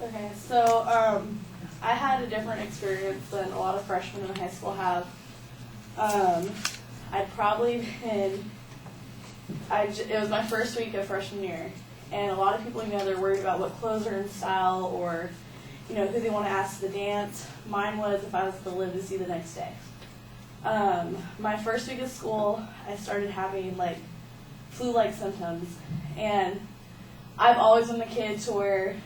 Okay, so I had a different experience than a lot of freshmen in high school have. I'd probably been, it was my first week of freshman year, and a lot of people, they're worried about what clothes are in style or, who they want to ask to the dance. Mine was if I was to live to see the next day. My first week of school, I started having, flu-like symptoms, and I've always been the kid to where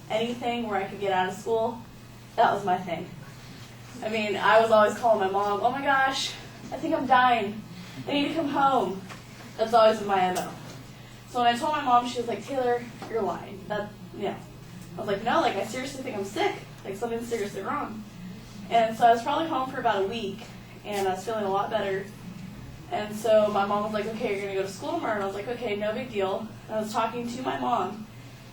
anything where I could get out of school, that was my thing. I was always calling my mom, oh my gosh, I think I'm dying. I need to come home. That's always been my MO. So when I told my mom, she was like, Taylor, you're lying. I was like, no, I seriously think I'm sick. Something's seriously wrong. And so I was probably home for about a week, and I was feeling a lot better. And so my mom was like, okay, you're going to go to school tomorrow. And I was like, okay, no big deal. And I was talking to my mom,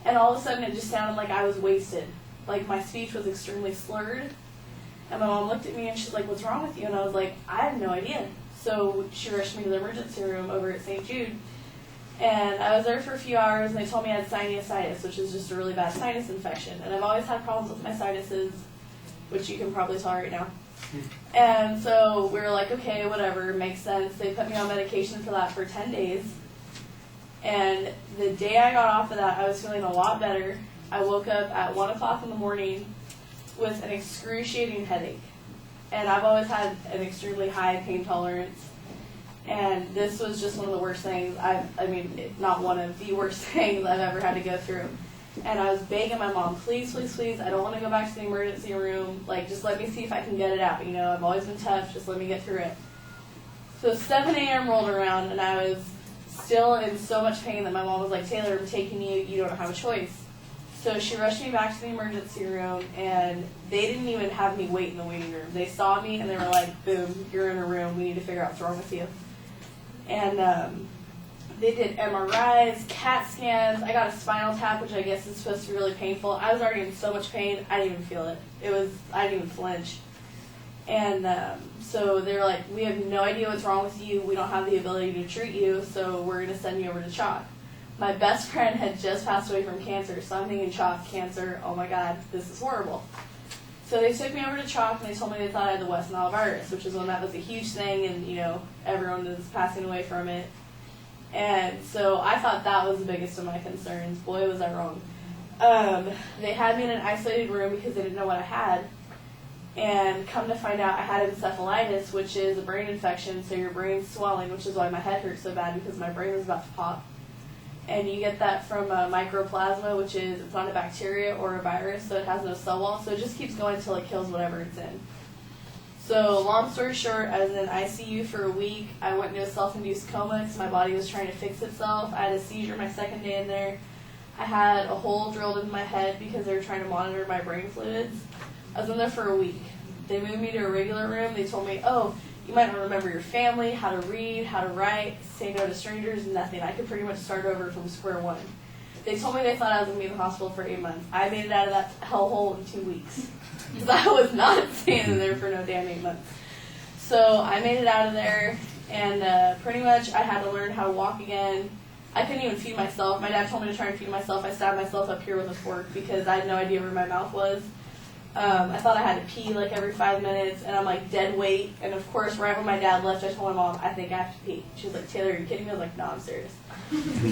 and all of a sudden it just sounded like I was wasted. My speech was extremely slurred. And my mom looked at me and she's like, what's wrong with you? And I was like, I have no idea. So she rushed me to the emergency room over at St. Jude. And I was there for a few hours, and they told me I had sinusitis, which is just a really bad sinus infection. And I've always had problems with my sinuses, which you can probably tell right now. And so we were like, okay, whatever, makes sense. They put me on medication for that for 10 days. And the day I got off of that, I was feeling a lot better. I woke up at 1 o'clock in the morning with an excruciating headache. And I've always had an extremely high pain tolerance. And this was just one of the worst things. Not one of the worst things I've ever had to go through. And I was begging my mom, please, please, please, I don't want to go back to the emergency room. Just let me see if I can get it out. I've always been tough. Just let me get through it. So 7 a.m. rolled around, and I was still in so much pain that my mom was like, Taylor, I'm taking you. You don't have a choice. So she rushed me back to the emergency room, and they didn't even have me wait in the waiting room. They saw me, and they were like, boom, you're in a room. We need to figure out what's wrong with you. And they did MRIs, CAT scans. I got a spinal tap, which I guess is supposed to be really painful. I was already in so much pain, I didn't even feel it. I didn't even flinch. And so they were like, we have no idea what's wrong with you. We don't have the ability to treat you, so we're going to send you over to CHOC. My best friend had just passed away from cancer, so I'm thinking CHOC, cancer, oh my God, this is horrible. So they took me over to CHOC, and they told me they thought I had the West Nile virus, which is when that was a huge thing, and, everyone was passing away from it. And so I thought that was the biggest of my concerns. Boy, was I wrong. They had me in an isolated room because they didn't know what I had. And come to find out, I had encephalitis, which is a brain infection, so your brain's swelling, which is why my head hurt so bad, because my brain was about to pop. And you get that from mycoplasma, which is, it's not a bacteria or a virus, so it has no cell wall, so it just keeps going until it kills whatever it's in. So long story short, I was in ICU for a week. I went into a self-induced coma because my body was trying to fix itself. I had a seizure my second day in there. I had a hole drilled in my head because they were trying to monitor my brain fluids. I was in there for a week. They moved me to a regular room. They told me, oh, you might not remember your family, how to read, how to write, say no to strangers, nothing. I could pretty much start over from square one. They told me they thought I was going to be in the hospital for 8 months. I made it out of that hellhole in 2 weeks. Because I was not staying there for no damn 8 months. So I made it out of there, and pretty much I had to learn how to walk again. I couldn't even feed myself. My dad told me to try and feed myself. I stabbed myself up here with a fork because I had no idea where my mouth was. I thought I had to pee every 5 minutes, and I'm dead weight. And of course, right when my dad left, I told my mom, I think I have to pee. She was like, Taylor, are you kidding me? I was like, no, I'm serious.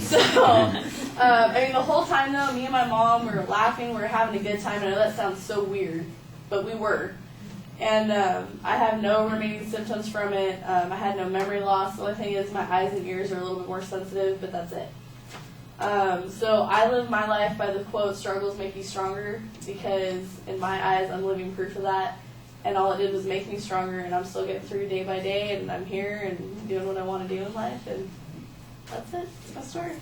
So, the whole time though, me and my mom were laughing, we were having a good time. I know that sounds so weird, but we were. And I have no remaining symptoms from it. I had no memory loss. The only thing is my eyes and ears are a little bit more sensitive, but that's it. So I live my life by the quote, struggles make you stronger, because in my eyes, I'm living proof of that. And all it did was make me stronger, and I'm still getting through day by day, and I'm here and doing what I want to do in life, and that's it. That's my story.